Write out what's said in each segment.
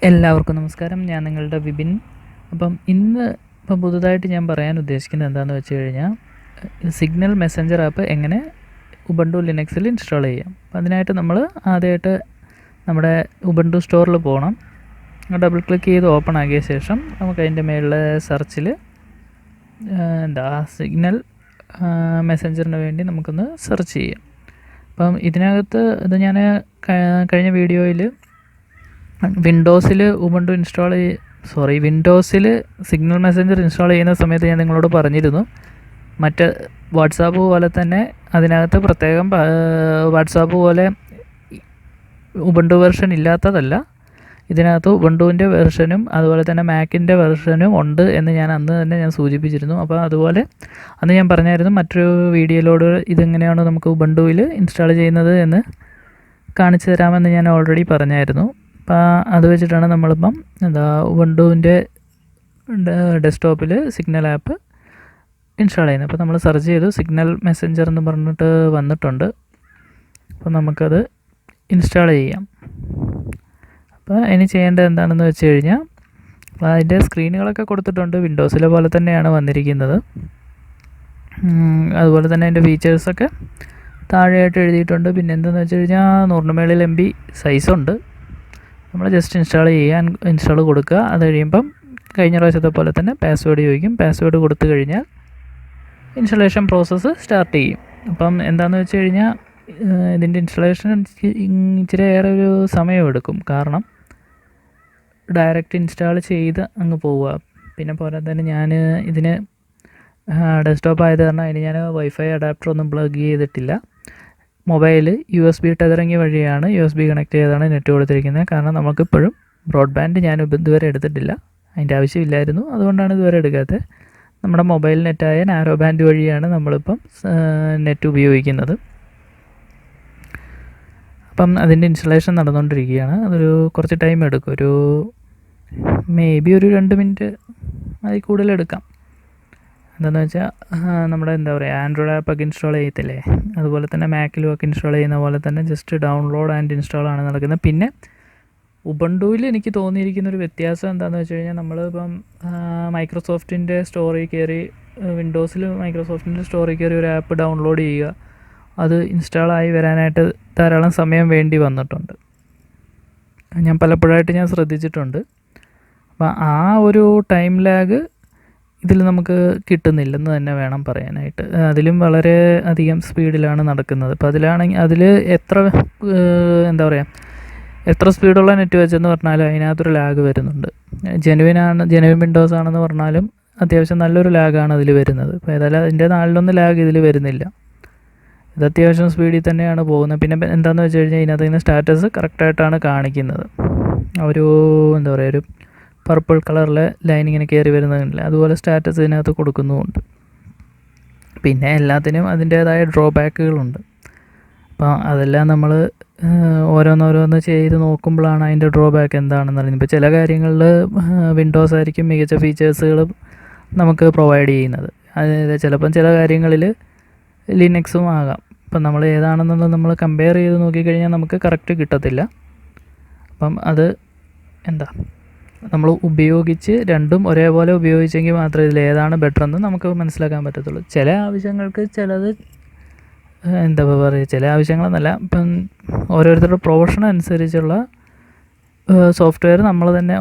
എല്ലാവർക്കും നമസ്കാരം. ഞാൻ നിങ്ങളുടെ വിപിൻ. ഇപ്പം പുതുതായിട്ട് ഞാൻ പറയാൻ ഉദ്ദേശിക്കുന്നത് എന്താണെന്ന് വെച്ച് കഴിഞ്ഞാൽ, സിഗ്നൽ മെസ്സഞ്ചർ ആപ്പ് എങ്ങനെ ഉബുണ്ടു ലിനക്സിൽ ഇൻസ്റ്റാൾ ചെയ്യാം. അപ്പം അതിനായിട്ട് നമ്മൾ ആദ്യമായിട്ട് നമ്മുടെ ഉബുണ്ടു സ്റ്റോറിൽ പോകണം. ഡബിൾ ക്ലിക്ക് ചെയ്ത് ഓപ്പൺ ആക്കിയ ശേഷം നമുക്ക് അതിൻ്റെ മേളിൽ സെർച്ചിൽ സിഗ്നൽ മെസ്സഞ്ചറിന് വേണ്ടി നമുക്കൊന്ന് സെർച്ച് ചെയ്യാം. അപ്പം ഇതിനകത്ത് ഞാൻ കഴിഞ്ഞ വീഡിയോയിൽ വിൻഡോസിൽ വിൻഡോസിൽ സിഗ്നൽ മെസ്സഞ്ചർ ഇൻസ്റ്റാൾ ചെയ്യുന്ന സമയത്ത് ഞാൻ നിങ്ങളോട് പറഞ്ഞിരുന്നു, മറ്റ് വാട്സാപ്പ് പോലെ തന്നെ അതിനകത്ത് പ്രത്യേകം വാട്സാപ്പ് പോലെ ഉബുണ്ടു വെർഷൻ ഇല്ലാത്തതല്ല, ഇതിനകത്ത് ഉബുണ്ടുവിൻ്റെ വെർഷനും അതുപോലെ തന്നെ മാക്കിൻ്റെ വെർഷനും ഉണ്ട് എന്ന് ഞാൻ അന്ന് തന്നെ സൂചിപ്പിച്ചിരുന്നു. അപ്പോൾ അതുപോലെ അന്ന് ഞാൻ പറഞ്ഞായിരുന്നു മറ്റൊരു വീഡിയോയിലോട് ഇതെങ്ങനെയാണ് നമുക്ക് ഉബുണ്ടുവിൽ ഇൻസ്റ്റാൾ ചെയ്യുന്നത് എന്ന് കാണിച്ചു തരാമെന്ന് ഞാൻ ഓൾറെഡി പറഞ്ഞായിരുന്നു. അപ്പോൾ അത് വെച്ചിട്ടാണ് നമ്മളിപ്പം ഉബുണ്ടുവിൻ്റെ ഡെസ്ക്ടോപ്പിൽ സിഗ്നൽ ആപ്പ് ഇൻസ്റ്റാൾ ചെയ്യുന്നത്. അപ്പോൾ നമ്മൾ സെർച്ച് ചെയ്തു, സിഗ്നൽ മെസ്സഞ്ചർ എന്ന് പറഞ്ഞിട്ട് വന്നിട്ടുണ്ട്. അപ്പോൾ നമുക്കത് ഇൻസ്റ്റാൾ ചെയ്യാം. അപ്പോൾ ഇനി ചെയ്യേണ്ടത് എന്താണെന്ന് വെച്ച് കഴിഞ്ഞാൽ, അതിൻ്റെ സ്ക്രീനുകളൊക്കെ കൊടുത്തിട്ടുണ്ട്, വിൻഡോസിലെ പോലെ തന്നെയാണ് വന്നിരിക്കുന്നത്. അതുപോലെ തന്നെ അതിൻ്റെ ഫീച്ചേഴ്സൊക്കെ താഴെയായിട്ട് എഴുതിയിട്ടുണ്ട്. പിന്നെ എന്താണെന്ന് വെച്ച് കഴിഞ്ഞാൽ 100 മേളിൽ MB സൈസുണ്ട്. നമ്മൾ ജസ്റ്റ് ഇൻസ്റ്റാൾ കൊടുക്കുക. അത് കഴിയുമ്പം കഴിഞ്ഞ പ്രാവശ്യത്തെ പോലെ തന്നെ പാസ്വേഡ് ചോദിക്കും. പാസ്വേഡ് കൊടുത്തു കഴിഞ്ഞാൽ ഇൻസ്റ്റാളേഷൻ പ്രോസസ്സ് സ്റ്റാർട്ട് ചെയ്യും. അപ്പം എന്താണെന്ന് വെച്ച് കഴിഞ്ഞാൽ, ഇതിൻ്റെ ഇൻസ്റ്റാളേഷൻ ഇച്ചിരി ഏറെ ഒരു സമയമെടുക്കും. കാരണം ഡയറക്റ്റ് ഇൻസ്റ്റാൾ ചെയ്ത് അങ്ങ് പോവുക. പിന്നെ പോരാ തന്നെ ഞാൻ ഇതിന് ഡെസ്ക്ടോപ്പ് ആയത് കാരണം അതിന് ഞാൻ വൈഫൈ അഡാപ്റ്റർ ഒന്നും പ്ലഗ് ചെയ്തിട്ടില്ല. മൊബൈൽ USB ടെതറിങ് വഴിയാണ്, USB കണക്ട് ചെയ്താണ് നെറ്റ് കൊടുത്തിരിക്കുന്നത്. കാരണം നമുക്കിപ്പോഴും ബ്രോഡ്ബാൻഡ് ഞാൻ ഇതുവരെ എടുത്തിട്ടില്ല, അതിൻ്റെ ആവശ്യമില്ലായിരുന്നു, അതുകൊണ്ടാണ് ഇതുവരെ എടുക്കാത്തത്. നമ്മുടെ മൊബൈൽ നെറ്റായ നാരോ ബാൻഡ് വഴിയാണ് നമ്മളിപ്പം നെറ്റ് ഉപയോഗിക്കുന്നത്. അപ്പം അതിൻ്റെ ഇൻസ്റ്റലേഷൻ നടന്നുകൊണ്ടിരിക്കുകയാണ്. അതൊരു കുറച്ച് ടൈം എടുക്കും, ഒരു മേബി ഒരു 2 മിനിറ്റ് അതിൽ കൂടുതൽ എടുക്കാം. എന്താണെന്ന് വെച്ചാൽ, നമ്മുടെ ആൻഡ്രോയിഡ് ആപ്പൊക്കെ ഇൻസ്റ്റാൾ ചെയ്യത്തില്ലേ, അതുപോലെ തന്നെ മാക്കിലും ഒക്കെ ഇൻസ്റ്റാൾ ചെയ്യുന്ന പോലെ തന്നെ ജസ്റ്റ് ഡൗൺലോഡ് ആൻഡ് ഇൻസ്റ്റാൾ ആണ് നടക്കുന്നത്. പിന്നെ ഉബുണ്ടുവിൽ എനിക്ക് തോന്നിയിരിക്കുന്നൊരു വ്യത്യാസം എന്താണെന്ന് വെച്ച് കഴിഞ്ഞാൽ, നമ്മളിപ്പം മൈക്രോസോഫ്റ്റിൻ്റെ സ്റ്റോറിൽ കയറി, വിൻഡോസിൽ മൈക്രോസോഫ്റ്റിൻ്റെ സ്റ്റോറിൽ കയറി ഒരു ആപ്പ് ഡൗൺലോഡ് ചെയ്യുക, അത് ഇൻസ്റ്റാളായി വരാനായിട്ട് ധാരാളം സമയം വേണ്ടി വന്നിട്ടുണ്ട്. ഞാൻ പലപ്പോഴായിട്ട് ശ്രദ്ധിച്ചിട്ടുണ്ട്. അപ്പോൾ ആ ഒരു ടൈം ലാഗ് ഇതിൽ നമുക്ക് കിട്ടുന്നില്ലെന്ന് തന്നെ വേണം പറയാനായിട്ട്. അതിലും വളരെ അധികം സ്പീഡിലാണ് നടക്കുന്നത്. അപ്പോൾ അതിൽ എത്ര സ്പീഡുള്ള നെറ്റ് വെച്ചെന്ന് പറഞ്ഞാലും അതിനകത്തൊരു ലാഗ് വരുന്നുണ്ട്. ജെനുവിൻ വിൻഡോസ് ആണെന്ന് പറഞ്ഞാലും അത്യാവശ്യം നല്ലൊരു ലാഗാണ് അതിൽ വരുന്നത്. അപ്പോൾ ഏതായാലും അതിൻ്റെ 4-1 ലാഗ് ഇതിൽ വരുന്നില്ല. ഇത് അത്യാവശ്യം സ്പീഡിൽ തന്നെയാണ് പോകുന്നത്. പിന്നെ എന്താണെന്ന് വെച്ച് കഴിഞ്ഞാൽ, ഇതിനകത്ത് സ്റ്റാറ്റസ് കറക്റ്റായിട്ടാണ് കാണിക്കുന്നത്. ഒരു ഒരു പർപ്പിൾ കളറിലെ ലൈൻ ഇങ്ങനെ കയറി വരുന്നതില്ല, അതുപോലെ സ്റ്റാറ്റസ് ഇതിനകത്ത് കൊടുക്കുന്നുമുണ്ട്. പിന്നെ എല്ലാത്തിനും അതിൻ്റേതായ ഡ്രോബാക്കുകളുണ്ട്. അപ്പോൾ അതെല്ലാം നമ്മൾ ഓരോന്നോരോന്ന് ചെയ്ത് നോക്കുമ്പോഴാണ് അതിൻ്റെ ഡ്രോബാക്ക് എന്താണെന്ന് അറിയുന്നത്. ഇപ്പോൾ ചില കാര്യങ്ങളിൽ വിൻഡോസ് ആയിരിക്കും മികച്ച ഫീച്ചേഴ്സുകൾ നമുക്ക് പ്രൊവൈഡ് ചെയ്യുന്നത്. അതായത് ചിലപ്പം ചില കാര്യങ്ങളിൽ ലിനക്സും ആകാം. അപ്പം നമ്മൾ ഏതാണെന്നുള്ളത് നമ്മൾ കമ്പയർ ചെയ്ത് നോക്കിക്കഴിഞ്ഞാൽ നമുക്ക് കറക്റ്റ് കിട്ടത്തില്ല. അപ്പം അത് നമ്മൾ ഉപയോഗിച്ച് രണ്ടും ഒരേപോലെ ഉപയോഗിച്ചെങ്കിൽ മാത്രമേ ഇതിൽ ഏതാണ് ബെറ്റർ എന്ന് നമുക്ക് മനസ്സിലാക്കാൻ പറ്റത്തുള്ളൂ. ചില ആവശ്യങ്ങൾക്ക് ചിലത് ചില ആവശ്യങ്ങളെന്നല്ല, ഇപ്പം ഓരോരുത്തരുടെ പ്രൊഫഷൻ അനുസരിച്ചുള്ള സോഫ്റ്റ്വെയർ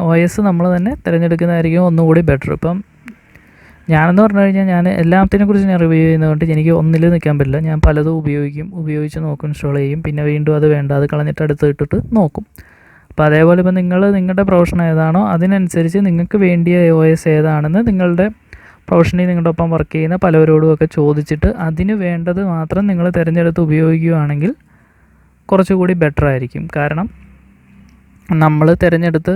OS നമ്മൾ തന്നെ തിരഞ്ഞെടുക്കുന്നതായിരിക്കും ഒന്നുകൂടി ബെറ്റർ. ഇപ്പം ഞാനെന്ന് പറഞ്ഞു കഴിഞ്ഞാൽ, ഞാൻ എല്ലാത്തിനെക്കുറിച്ച് റിവ്യൂ ചെയ്യുന്നതുകൊണ്ട് എനിക്ക് ഒന്നിൽ നിൽക്കാൻ പറ്റില്ല. ഞാൻ പലതും ഉപയോഗിച്ച് നോക്കും, ഇൻസ്റ്റാൾ ചെയ്യും, പിന്നെ വീണ്ടും അത് വേണ്ട അത് കളഞ്ഞിട്ട് അടുത്ത് ഇട്ടിട്ട് നോക്കും. അപ്പോൾ അതേപോലെ ഇപ്പം നിങ്ങളുടെ പ്രൊഫഷൻ ഏതാണോ അതിനനുസരിച്ച് നിങ്ങൾക്ക് വേണ്ടിയ OS ഏതാണെന്ന് നിങ്ങളുടെ പ്രൊഫഷനിൽ നിങ്ങളുടെ ഒപ്പം വർക്ക് ചെയ്യുന്ന പലവരോടുമൊക്കെ ചോദിച്ചിട്ട് അതിന് വേണ്ടത് മാത്രം നിങ്ങൾ തിരഞ്ഞെടുത്ത് ഉപയോഗിക്കുകയാണെങ്കിൽ കുറച്ചുകൂടി ബെറ്റർ ആയിരിക്കും. കാരണം നമ്മൾ തിരഞ്ഞെടുത്ത്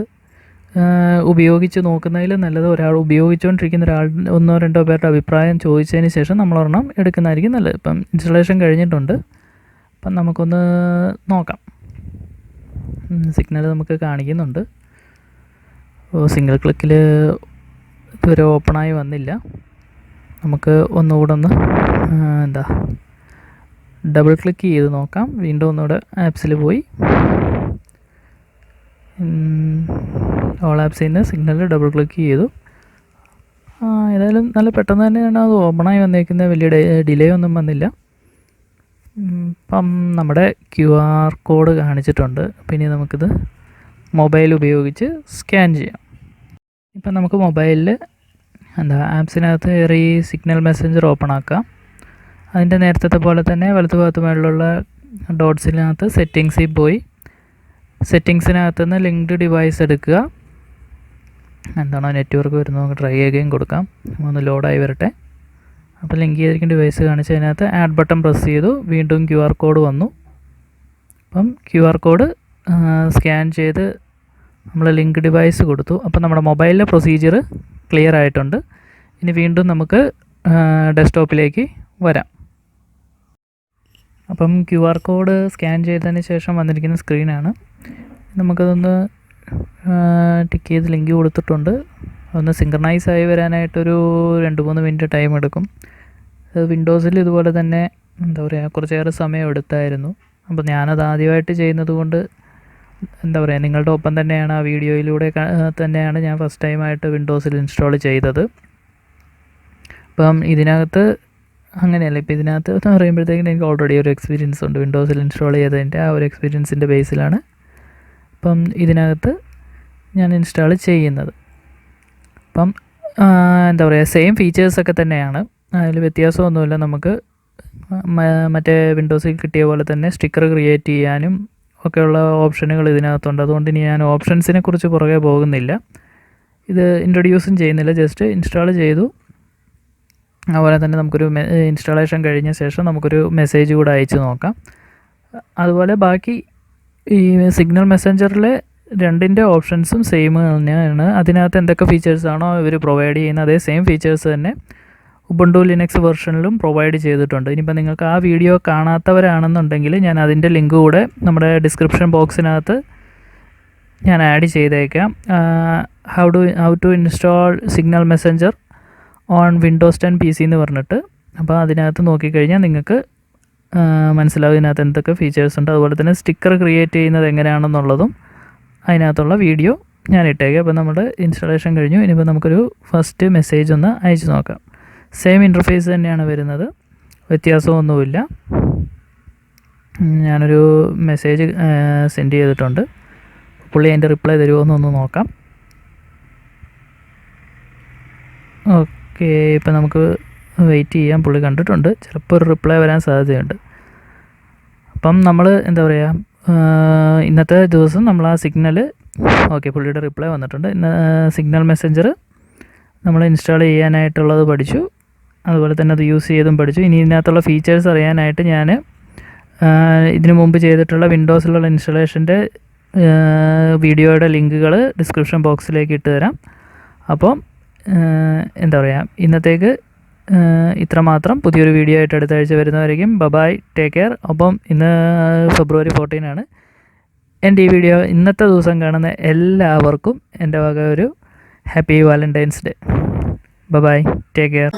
ഉപയോഗിച്ച് നോക്കുന്നതിൽ നല്ലത് ഉപയോഗിച്ചുകൊണ്ടിരിക്കുന്ന ഒരാൾ 1-2 പേരുടെ അഭിപ്രായം ചോദിച്ചതിന് ശേഷം നമ്മളൊരെണ്ണം എടുക്കുന്നതായിരിക്കും നല്ലത്. ഇപ്പം ഇൻസ്റ്റലേഷൻ കഴിഞ്ഞിട്ടുണ്ട്. അപ്പം നമുക്കൊന്ന് നോക്കാം. സിഗ്നൽ നമുക്ക് കാണിക്കുന്നുണ്ട്. സിംഗിൾ ക്ലിക്കിൽ ഇതുവരെ ഓപ്പണായി വന്നില്ല. നമുക്ക് ഒന്നുകൂടെ ഒന്ന് ഡബിൾ ക്ലിക്ക് ചെയ്ത് നോക്കാം. വീണ്ടും ഒന്നുകൂടെ ആപ്സിൽ പോയി ഓൾ ആപ്സിൽ നിന്ന് സിഗ്നലിൽ ഡബിൾ ക്ലിക്ക് ചെയ്തു. ഏതായാലും നല്ല പെട്ടെന്ന് തന്നെയാണ് അത് ഓപ്പണായി വന്നേക്കുന്നത്. വലിയ ഡിലേ ഒന്നും വന്നില്ല. ഇപ്പം നമ്മുടെ QR കോഡ് കാണിച്ചിട്ടുണ്ട്. പിന്നെ നമുക്കിത് മൊബൈൽ ഉപയോഗിച്ച് സ്കാൻ ചെയ്യാം. ഇപ്പം നമുക്ക് മൊബൈലിൽ ആപ്സിനകത്ത് കയറി സിഗ്നൽ മെസ്സഞ്ചർ ഓപ്പൺ ആക്കാം. അതിൻ്റെ നേരത്തെ പോലെ തന്നെ വലതു ഭാഗത്ത് മേളിലുള്ള ഡോട്ട്സിനകത്ത് സെറ്റിങ്സിൽ പോയി സെറ്റിങ്സിനകത്ത് നിന്ന് ലിങ്ക്ഡ് ഡിവൈസ് എടുക്കുക. എന്താണോ നെറ്റ്വർക്ക് വരുന്നത് നമുക്ക് ട്രൈ അഗെയിൻ കൊടുക്കാം. ഒന്ന് ലോഡായി വരട്ടെ. അപ്പോൾ ലിങ്ക് ചെയ്തിരിക്കുന്ന ഡിവൈസ് കാണിച്ച് അതിനകത്ത് ആഡ് ബട്ടൺ പ്രസ് ചെയ്തു. വീണ്ടും QR കോഡ് വന്നു. അപ്പം QR കോഡ് സ്കാൻ ചെയ്ത് നമ്മൾ ലിങ്ക് ഡിവൈസ് കൊടുത്തു. അപ്പം നമ്മുടെ മൊബൈലിലെ പ്രൊസീജിയർ ക്ലിയർ ആയിട്ടുണ്ട്. ഇനി വീണ്ടും നമുക്ക് ഡെസ്ക്ടോപ്പിലേക്ക് വരാം. അപ്പം QR കോഡ് സ്കാൻ ചെയ്തതിന് ശേഷം വന്നിരിക്കുന്ന സ്ക്രീനാണ്. നമുക്കതൊന്ന് ടിക്ക് ചെയ്ത് ലിങ്ക് കൊടുത്തിട്ടുണ്ട്. ഒന്ന് സിങ്ക്രണൈസ് ആയി വരാനായിട്ടൊരു 2-3 മിനിറ്റ് ടൈം എടുക്കും. വിൻഡോസിൽ ഇതുപോലെ തന്നെ കുറച്ചേറെ സമയം എടുത്തായിരുന്നു. അപ്പോൾ ഞാനത് ആദ്യമായിട്ട് ചെയ്യുന്നത് കൊണ്ട് നിങ്ങളുടെ ഒപ്പം തന്നെയാണ് ആ വീഡിയോയിലൂടെ തന്നെയാണ് ഞാൻ ഫസ്റ്റ് ടൈമായിട്ട് വിൻഡോസിൽ ഇൻസ്റ്റാൾ ചെയ്തത്. അപ്പം ഇതിനകത്ത് അങ്ങനെയല്ല. ഇപ്പോൾ ഇതിനകത്ത് എന്ന് പറയുമ്പോഴത്തേക്കും എനിക്ക് ഓൾറെഡി ഒരു എക്സ്പീരിയൻസ് ഉണ്ട്. വിൻഡോസിൽ ഇൻസ്റ്റാൾ ചെയ്തതിൻ്റെ ആ ഒരു എക്സ്പീരിയൻസിൻ്റെ ബേസിലാണ് അപ്പം ഇതിനകത്ത് ഞാൻ ഇൻസ്റ്റാൾ ചെയ്യുന്നത്. അപ്പം സെയിം ഫീച്ചേഴ്സൊക്കെ തന്നെയാണ്, അതിൽ വ്യത്യാസമൊന്നുമില്ല. നമുക്ക് മറ്റേ വിൻഡോസിൽ കിട്ടിയ പോലെ തന്നെ സ്റ്റിക്കർ ക്രിയേറ്റ് ചെയ്യാനും ഒക്കെയുള്ള ഓപ്ഷനുകൾ ഇതിനകത്തുണ്ട്. അതുകൊണ്ട് ഇനി ഞാൻ ഓപ്ഷൻസിനെ കുറിച്ച് പുറകെ പോകുന്നില്ല. ഇത് ഇൻട്രൊഡ്യൂസും ചെയ്യുന്നില്ല, ജസ്റ്റ് ഇൻസ്റ്റാൾ ചെയ്തു. അതുപോലെ തന്നെ നമുക്കൊരു ഇൻസ്റ്റാളേഷൻ കഴിഞ്ഞ ശേഷം നമുക്കൊരു മെസ്സേജ് കൂടെ അയച്ചു നോക്കാം. അതുപോലെ ബാക്കി ഈ സിഗ്നൽ മെസ്സഞ്ചറിലെ രണ്ടിൻ്റെ ഓപ്ഷൻസും സെയിം തന്നെയാണ്. അതിനകത്ത് എന്തൊക്കെ ഫീച്ചേഴ്സാണോ ഇവർ പ്രൊവൈഡ് ചെയ്യുന്നത് അതേ സെയിം ഫീച്ചേഴ്സ് തന്നെ ഉബുണ്ടു ലിനക്സ് വെർഷനിലും പ്രൊവൈഡ് ചെയ്തിട്ടുണ്ട്. ഇനിയിപ്പോൾ നിങ്ങൾക്ക് ആ വീഡിയോ കാണാത്തവരാണെന്നുണ്ടെങ്കിൽ ഞാൻ അതിൻ്റെ ലിങ്ക് കൂടെ നമ്മുടെ ഡിസ്ക്രിപ്ഷൻ ബോക്സിനകത്ത് ഞാൻ ആഡ് ചെയ്തേക്കാം. How to install Signal messenger on Windows 10 PC എന്ന് പറഞ്ഞിട്ട്. അപ്പോൾ അതിനകത്ത് നോക്കിക്കഴിഞ്ഞാൽ നിങ്ങൾക്ക് മനസ്സിലാവും ഇതിനകത്ത് എന്തൊക്കെ ഫീച്ചേഴ്സ് ഉണ്ട്. അതുപോലെ തന്നെ സ്റ്റിക്കർ ക്രിയേറ്റ് ചെയ്യുന്നത് എങ്ങനെയാണെന്നുള്ളതും അതിനകത്തുള്ള വീഡിയോ ഞാൻ ഇട്ടേക്കാം. അപ്പോൾ നമ്മുടെ ഇൻസ്റ്റാളേഷൻ കഴിഞ്ഞു. ഇനിയിപ്പോൾ നമുക്കൊരു ഫസ്റ്റ് മെസ്സേജ് ഒന്ന് അയച്ചു നോക്കാം. സെയിം ഇൻ്റർഫേസ് തന്നെയാണ് വരുന്നത്, വ്യത്യാസമൊന്നുമില്ല. ഞാനൊരു മെസ്സേജ് സെൻഡ് ചെയ്തിട്ടുണ്ട്. പുള്ളി അതിൻ്റെ റിപ്ലൈ തരുമോ എന്നൊന്ന് നോക്കാം. ഓക്കെ, ഇപ്പം നമുക്ക് വെയിറ്റ് ചെയ്യാം. പുള്ളി കണ്ടിട്ടുണ്ട്, ചിലപ്പോൾ ഒരു റിപ്ലൈ വരാൻ സാധ്യതയുണ്ട്. അപ്പം നമ്മൾ ഇന്നത്തെ ദിവസം നമ്മൾ ആ സിഗ്നൽ പുള്ളിയുടെ റിപ്ലൈ വന്നിട്ടുണ്ട്. സിഗ്നൽ മെസ്സഞ്ചർ നമ്മൾ ഇൻസ്റ്റാൾ ചെയ്യാനായിട്ടുള്ളത് പഠിച്ചു. അതുപോലെ തന്നെ അത് യൂസ് ചെയ്തും പഠിച്ചു. ഇനി ഇതിനകത്തുള്ള ഫീച്ചേഴ്സ് അറിയാനായിട്ട് ഞാൻ ഇതിനു മുമ്പ് ചെയ്തിട്ടുള്ള വിൻഡോസിലുള്ള ഇൻസ്റ്റാളേഷൻ്റെ വീഡിയോയുടെ ലിങ്കുകൾ ഡിസ്ക്രിപ്ഷൻ ബോക്സിലേക്ക് ഇട്ട് തരാം. അപ്പോൾ ഇന്നത്തേക്ക് ഇത്രമാത്രം. പുതിയൊരു വീഡിയോ ആയിട്ട് അടുത്ത ആഴ്ച വരുന്നവരേക്കും ബൈ, ടേക്ക് കെയർ. അപ്പം ഇന്ന് February 14 എൻ്റെ ഈ വീഡിയോ ഇന്നത്തെ ദിവസം കാണുന്ന എല്ലാവർക്കും എൻ്റെ വക ഒരു happy Valentine's day. Bye, take care.